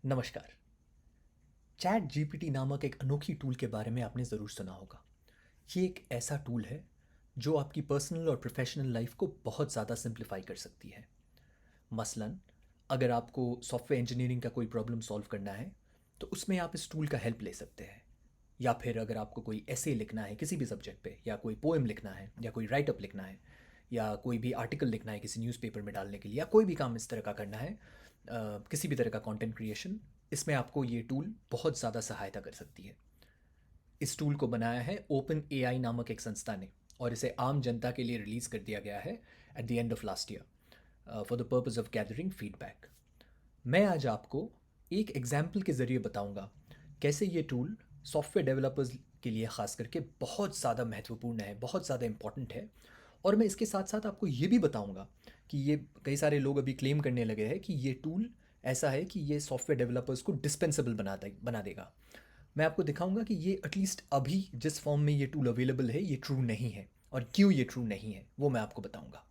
नमस्कार। Chat GPT नामक एक अनोखी टूल के बारे में आपने ज़रूर सुना होगा। ये एक ऐसा टूल है जो आपकी पर्सनल और प्रोफेशनल लाइफ को बहुत ज़्यादा सिंप्लीफाई कर सकती है। मसलन, अगर आपको सॉफ्टवेयर इंजीनियरिंग का कोई प्रॉब्लम सॉल्व करना है तो उसमें आप इस टूल का हेल्प ले सकते हैं। या फिर अगर आपको कोई ऐसे लिखना है किसी भी सब्जेक्ट पे, या कोई पोएम लिखना है, या कोई राइटअप लिखना है, या कोई भी आर्टिकल लिखना है किसी न्यूज़पेपर में डालने के लिए, या कोई भी काम इस तरह का करना है, किसी भी तरह का कंटेंट क्रिएशन, इसमें आपको ये टूल बहुत ज़्यादा सहायता कर सकती है। इस टूल को बनाया है ओपन एआई नामक एक संस्था ने, और इसे आम जनता के लिए रिलीज़ कर दिया गया है at the end of last year for the purpose of gathering feedback. मैं आज आपको एक एग्जाम्पल के ज़रिए बताऊंगा कैसे ये टूल सॉफ्टवेयर डेवलपर्स के लिए ख़ास करके बहुत ज़्यादा महत्वपूर्ण है, बहुत ज़्यादा इम्पॉर्टेंट है। और मैं इसके साथ साथ आपको ये भी बताऊंगा कि ये कई सारे लोग अभी क्लेम करने लगे हैं कि ये टूल ऐसा है कि ये सॉफ्टवेयर डेवलपर्स को डिस्पेंसेबल बना देगा। मैं आपको दिखाऊंगा कि ये एटलीस्ट अभी जिस फॉर्म में ये टूल अवेलेबल है ये ट्रू नहीं है, और क्यों ये ट्रू नहीं है वो मैं आपको बताऊंगा।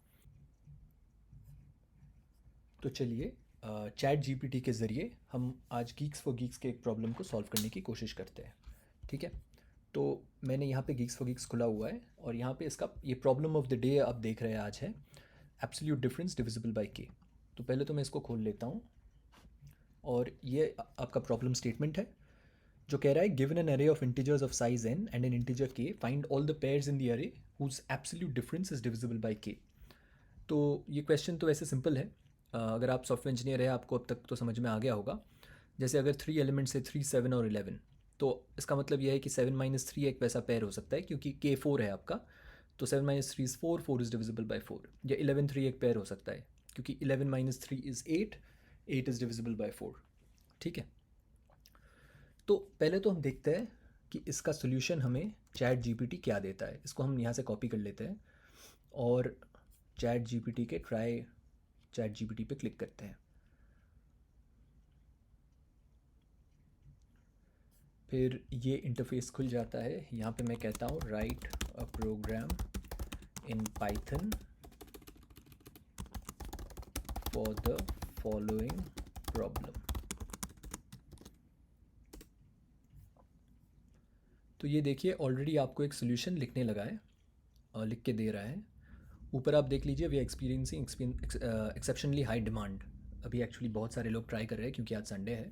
तो चलिए, चैट जीपीटी के ज़रिए हम आज गीक्स फॉर गीक्स के एक प्रॉब्लम को सॉल्व करने की कोशिश करते हैं। ठीक है, तो मैंने यहाँ पे गीक्स फॉर गीक्स खुला हुआ है, और यहाँ पे इसका ये प्रॉब्लम ऑफ द डे आप देख रहे हैं आज है एब्सोल्यूट डिफरेंस डिविजिबल बाय के। तो पहले तो मैं इसको खोल लेता हूँ, और ये आपका प्रॉब्लम स्टेटमेंट है जो कह रहा है given an array of integers of size n and an integer k, find all the pairs in the array whose absolute difference is divisible by k। तो ये क्वेश्चन तो वैसे सिंपल है। अगर आप सॉफ्टवेयर इंजीनियर है आपको अब तक तो समझ में आ गया होगा। जैसे अगर 3 एलिमेंट्स है, 3, 7 और 11, तो इसका मतलब यह है कि 7 - 3 एक वैसा पेयर हो सकता है क्योंकि के 4 है आपका। तो 7 - 3 इज़ 4, 4 इज़ डिविजिबल बाई 4। या 11 3 एक पेयर हो सकता है क्योंकि 11 - 3 इज़ 8, 8 इज़ डिविजिबल बाई 4। ठीक है, तो पहले तो हम देखते हैं कि इसका सोल्यूशन हमें चैट जीपीटी क्या देता है। इसको हम यहाँ से कॉपी कर लेते हैं और चैट जीपीटी के ट्राई चैट जीपीटी पे क्लिक करते हैं। फिर ये इंटरफेस खुल जाता है। यहाँ पे मैं कहता हूँ write a program in Python for the following problem. तो ये देखिए ऑलरेडी आपको एक सोल्यूशन लिखने लगा है और लिख के दे रहा है। ऊपर आप देख लीजिए we are experiencing exceptionally high demand. अभी एक्चुअली बहुत सारे लोग ट्राई कर रहे हैं क्योंकि आज संडे है।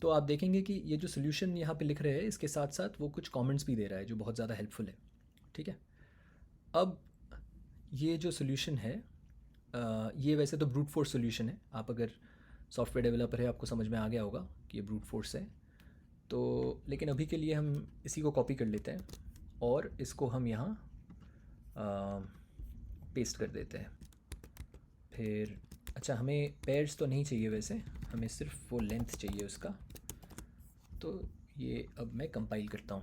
तो आप देखेंगे कि ये जो सोल्यूशन यहाँ पे लिख रहे हैं इसके साथ साथ वो कुछ कमेंट्स भी दे रहा है जो बहुत ज़्यादा हेल्पफुल है। ठीक है, अब ये जो सोल्यूशन है ये वैसे तो ब्रूट फोर्स सोल्यूशन है। आप अगर सॉफ्टवेयर डेवलपर है आपको समझ में आ गया होगा कि ये ब्रूट फोर्स है। तो लेकिन अभी के लिए हम इसी को कॉपी कर लेते हैं और इसको हम यहाँ पेस्ट कर देते हैं। फिर अच्छा, हमें पेयर्स तो नहीं चाहिए वैसे, हमें सिर्फ वो लेंथ चाहिए उसका। तो ये अब मैं कंपाइल करता हूँ।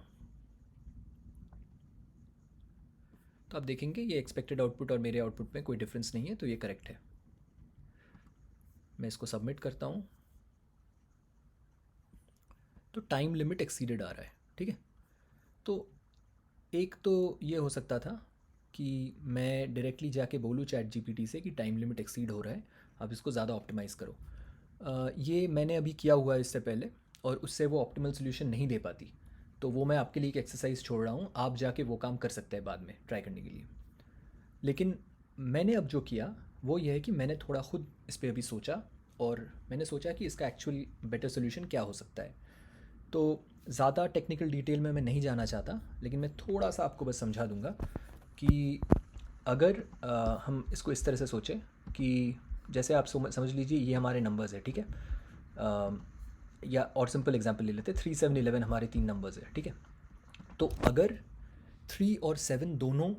तो आप देखेंगे ये एक्सपेक्टेड आउटपुट और मेरे आउटपुट में कोई डिफरेंस नहीं है, तो ये करेक्ट है। मैं इसको सबमिट करता हूँ। तो टाइम लिमिट एक्सीडेड आ रहा है। ठीक है, तो एक तो ये हो सकता था कि मैं डायरेक्टली जाके बोलूँ चैट जीपीटी से कि टाइम लिमिट एक्सीड हो रहा है, आप इसको ज़्यादा ऑप्टिमाइज़ करो। ये मैंने अभी किया हुआ है इससे पहले, और उससे वो ऑप्टिमल सोल्यूशन नहीं दे पाती। तो वो मैं आपके लिए एक एक्सरसाइज छोड़ रहा हूँ, आप जाके वो काम कर सकते हैं बाद में ट्राई करने के लिए। लेकिन मैंने अब जो किया वो ये है कि मैंने थोड़ा ख़ुद इस पर अभी सोचा, और मैंने सोचा कि इसका एक्चुअल बेटर सोल्यूशन क्या हो सकता है। तो ज़्यादा टेक्निकल डिटेल में मैं नहीं जाना चाहता, लेकिन मैं थोड़ा सा आपको बस समझा दूंगा कि अगर हम इसको इस तरह से सोचें कि जैसे आप समझ लीजिए ये हमारे नंबर्स है। ठीक है, या और सिंपल एग्जांपल ले लेते हैं, 3, 7, 11 हमारे 3 नंबर्स है। ठीक है, तो अगर 3 और 7 दोनों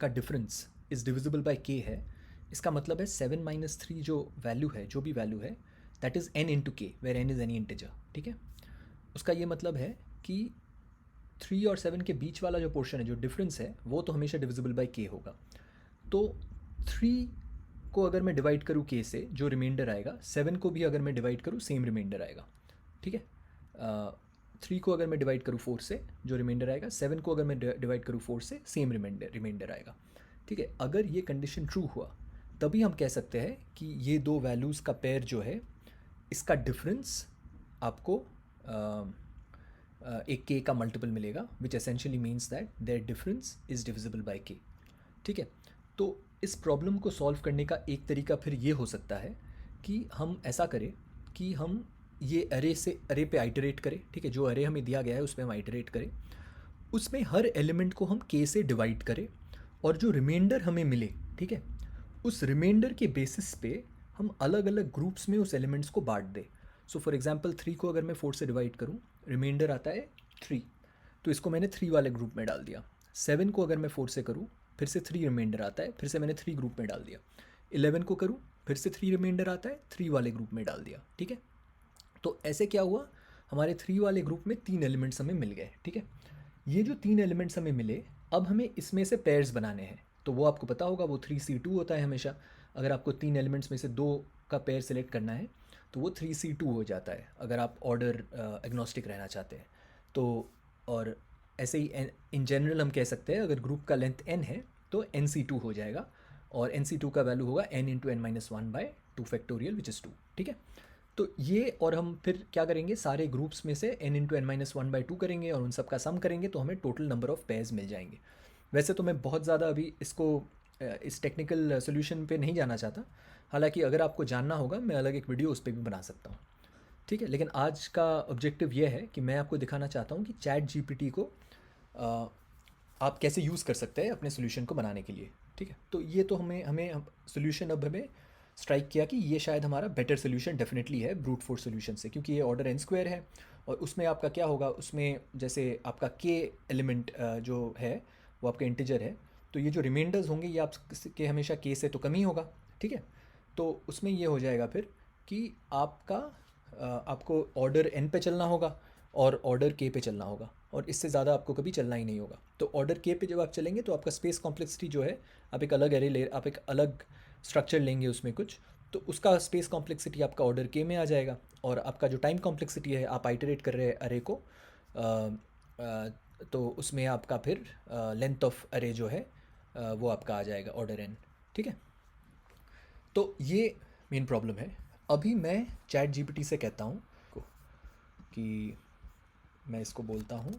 का डिफरेंस इज़ डिविजिबल बाय के है, इसका मतलब है 7 - 3 जो वैल्यू है, जो भी वैल्यू है, that is n into k, where n is any integer. ठीक है, उसका ये मतलब है कि 3 और 7 के बीच वाला जो पोर्शन है, जो डिफरेंस है, वो तो हमेशा डिविजिबल बाय के होगा। तो 3 को अगर मैं डिवाइड करूँ के से, जो रिमाइंडर आएगा, 7 को भी अगर मैं डिवाइड करूँ सेम रिमाइंडर आएगा। ठीक है, 3 को अगर मैं डिवाइड करूँ 4 से, जो रिमाइंडर आएगा, 7 को अगर मैं डिवाइड करूँ 4 से, सेम रिमाइंडर आएगा। ठीक है, अगर ये कंडीशन ट्रू हुआ तभी हम कह सकते हैं कि ये दो वैल्यूज़ का पेयर जो है इसका डिफरेंस आपको एक के का मल्टीपल मिलेगा, which essentially means that their difference is divisible by k. ठीक है, तो इस प्रॉब्लम को सॉल्व करने का एक तरीका फिर ये हो सकता है कि हम ऐसा करें कि हम ये अरे पे आइटरेट करें। ठीक है, जो अरे हमें दिया गया है उस पर हम आइटरेट करें, उसमें हर एलिमेंट को हम के से डिवाइड करें, और जो रिमाइंडर हमें मिले, ठीक है, उस रिमाइंडर के बेसिस पे हम अलग अलग ग्रुप्स में उस एलिमेंट्स को बांट दें। सो फॉर एग्जांपल 3 को अगर मैं 4 से डिवाइड करूं, रिमाइंडर आता है 3, तो इसको मैंने 3 वाले ग्रुप में डाल दिया। 7 को अगर मैं 4 से करूं, फिर से 3 रिमाइंडर आता है, फिर से मैंने 3 ग्रुप में डाल दिया। 11 को करूं, फिर से 3 रिमाइंडर आता है, 3 वाले ग्रुप में डाल दिया। ठीक है, तो ऐसे क्या हुआ, हमारे 3 वाले ग्रुप में 3 एलिमेंट्स हमें मिल गए। ठीक है, ये जो 3 एलिमेंट्स हमें मिले, अब हमें इसमें से पेयर्स बनाने हैं। तो वो आपको पता होगा, वो 3C2 होता है हमेशा। अगर आपको 3 एलिमेंट्स में से 2 का पेयर सेलेक्ट करना है तो वो 3C2 हो जाता है, अगर आप ऑर्डर एग्नोस्टिक रहना चाहते हैं तो। और ऐसे ही इन जनरल हम कह सकते हैं, अगर ग्रुप का लेंथ n है तो NC2 हो जाएगा, और NC2 का वैल्यू होगा n into n minus one by 2 factorial which is 2। ठीक है, तो ये, और हम फिर क्या करेंगे, सारे ग्रुप्स में से n into n minus one by 2 करेंगे और उन सब का सम करेंगे, तो हमें टोटल नंबर ऑफ पेयर्स मिल जाएंगे। वैसे तो मैं बहुत ज़्यादा अभी इसको इस टेक्निकल सोल्यूशन पे नहीं जाना चाहता, हालांकि अगर आपको जानना होगा मैं अलग एक वीडियो उस पर भी बना सकता हूँ। ठीक है, लेकिन आज का ऑब्जेक्टिव ये है कि मैं आपको दिखाना चाहता हूँ कि चैट जीपीटी को आप कैसे यूज़ कर सकते हैं अपने सोल्यूशन को बनाने के लिए। ठीक है, तो ये तो हमें हमें सोल्यूशन अब हमें स्ट्राइक किया कि ये शायद हमारा बेटर सोल्यूशन डेफिनेटली है ब्रूट फोर्स सोल्यूशन से, क्योंकि ये ऑर्डर n स्क्वायर है, और उसमें आपका क्या होगा, उसमें जैसे आपका k एलिमेंट जो है वो आपका इंटीजर है, तो ये जो रिमाइंडर्स होंगे ये आपके हमेशा k से तो कम ही होगा। ठीक है, तो उसमें ये हो जाएगा फिर कि आपको ऑर्डर n पे चलना होगा और ऑर्डर k पे चलना होगा, और इससे ज़्यादा आपको कभी चलना ही नहीं होगा। तो ऑर्डर k पे जब आप चलेंगे तो आपका स्पेस कॉम्प्लेक्सिटी जो है, आप एक अलग आप एक अलग स्ट्रक्चर लेंगे उसमें कुछ, तो उसका स्पेस कॉम्प्लेक्सिटी आपका ऑर्डर के में आ जाएगा, और आपका जो टाइम कॉम्प्लेक्सिटी है, आप आइटरेट कर रहे हैं अरे को, तो उसमें आपका फिर लेंथ ऑफ अरे जो है वो आपका आ जाएगा ऑर्डर n। ठीक है, तो ये मेन प्रॉब्लम है। अभी मैं चैट जीपीटी से कहता हूँ कि मैं इसको बोलता हूँ,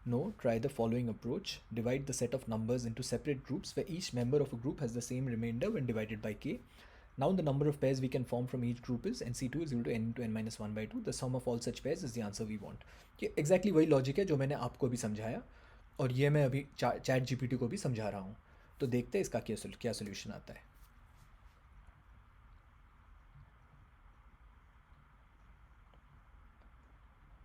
No, try the following approach. Divide the set of numbers into separate groups where each member of a group has the same remainder when divided by k. Now the number of pairs we can form from each group is NC2 is equal to n into n minus 1 by 2. The sum of all such pairs is the answer we want. ये exactly वही logic है जो मैंने आपको भी समझाया, और ये मैं अभी चैट जीपीटी को भी समझा रहा हूँ। तो देखते हैं इसका क्या सोल्यूशन आता है।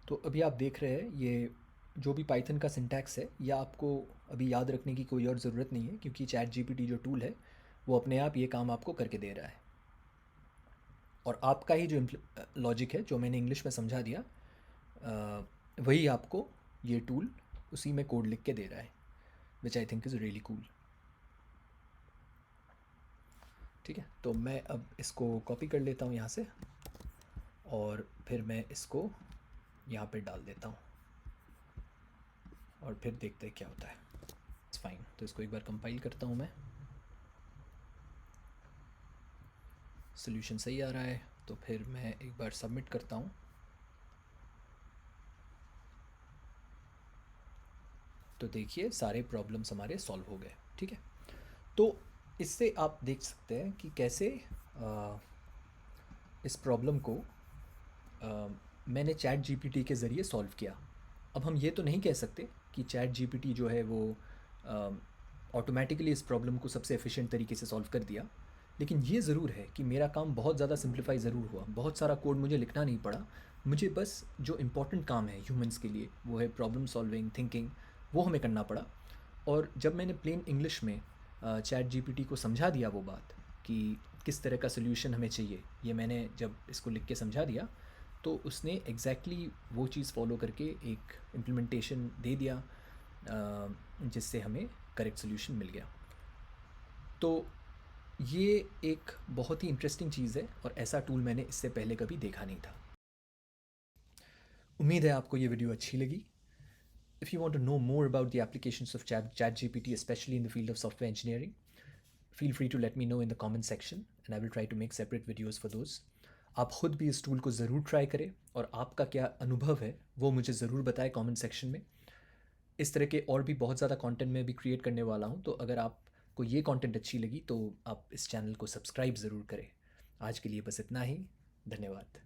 तो अभी आप देख रहे हैं, ये जो भी पाइथन का सिंटैक्स है, या आपको अभी याद रखने की कोई और ज़रूरत नहीं है, क्योंकि चैट जीपीटी जो टूल है वो अपने आप ये काम आपको करके दे रहा है, और आपका ही जो लॉजिक है जो मैंने इंग्लिश में समझा दिया, वही आपको ये टूल उसी में कोड लिख के दे रहा है, which I think is really cool. ठीक है, तो मैं अब इसको कॉपी कर लेता हूँ यहाँ से, और फिर मैं इसको यहाँ पे डाल देता हूँ, और फिर देखते हैं क्या होता है। इट्स फाइन, तो इसको एक बार कंपाइल करता हूँ मैं। सोल्यूशन सही आ रहा है, तो फिर मैं एक बार सबमिट करता हूँ। तो देखिए सारे प्रॉब्लम्स हमारे सॉल्व हो गए। ठीक है, तो इससे आप देख सकते हैं कि कैसे इस प्रॉब्लम को मैंने चैट जीपीटी के ज़रिए सॉल्व किया। अब हम ये तो नहीं कह सकते कि चैट जीपीटी जो है वो ऑटोमेटिकली इस प्रॉब्लम को सबसे एफिशिएंट तरीके से सॉल्व कर दिया, लेकिन ये ज़रूर है कि मेरा काम बहुत ज़्यादा सिंप्लीफाई ज़रूर हुआ। बहुत सारा कोड मुझे लिखना नहीं पड़ा, मुझे बस जो इम्पोर्टेंट काम है ह्यूमंस के लिए, वो है प्रॉब्लम सॉल्विंग, थिंकिंग, वो हमें करना पड़ा। और जब मैंने प्लेन इंग्लिश में चैट जीपीटी को समझा दिया वो बात कि किस तरह का सोल्यूशन हमें चाहिए, ये मैंने जब इसको लिख के समझा दिया, तो उसने एग्जैक्टली वो चीज़ फॉलो करके एक इम्प्लीमेंटेशन दे दिया, जिससे हमें करेक्ट सोल्यूशन मिल गया। तो ये एक बहुत ही इंटरेस्टिंग चीज़ है, और ऐसा टूल मैंने इससे पहले कभी देखा नहीं था। उम्मीद है आपको ये वीडियो अच्छी लगी। If you want to know more about the applications of ChatGPT, especially in the field of software engineering, feel free to let me know in the comment section, and I will try to make separate videos for those. आप ख़ुद भी इस tool को ज़रूर try करें और आपका क्या अनुभव है वो मुझे ज़रूर बताएं कमेंट सेक्शन में। इस तरह के और भी बहुत ज़्यादा कंटेंट मैं भी क्रिएट करने वाला हूँ, तो अगर आपको ये कंटेंट अच्छी लगी तो आप इस चैनल को सब्सक्राइब ज़रूर करें। आज के लिए बस इतना ही। धन्यवाद।